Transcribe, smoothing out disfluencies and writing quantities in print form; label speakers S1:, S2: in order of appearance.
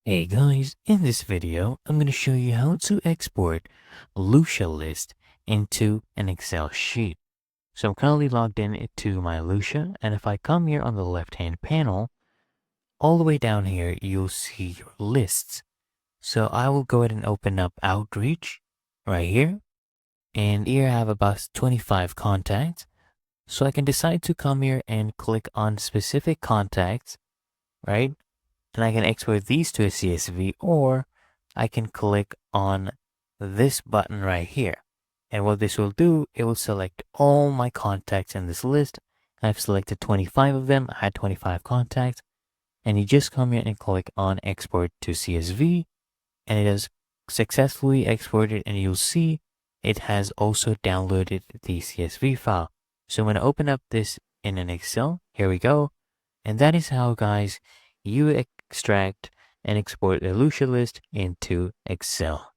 S1: Hey guys, in this video, I'm going to show you how to export a Lusha list into an Excel sheet. So I'm currently logged in to my Lusha, and if I come here on the left-hand panel, all the way down here, you'll see your lists. So I will go ahead and open up Outreach right here, and here I have about 25 contacts. So I can decide to come here and click on specific contacts, right? And I can export these to a CSV, or I can click on this button right here. And what this will do, it will select all my contacts in this list. I've selected 25 of them. I had 25 contacts. And you just come here and click on export to CSV, and it has successfully exported, and you'll see it has also downloaded the CSV file. So I'm going to open up this in an Excel. Here we go. And that is how, guys, you extract and export the Lusha list into Excel.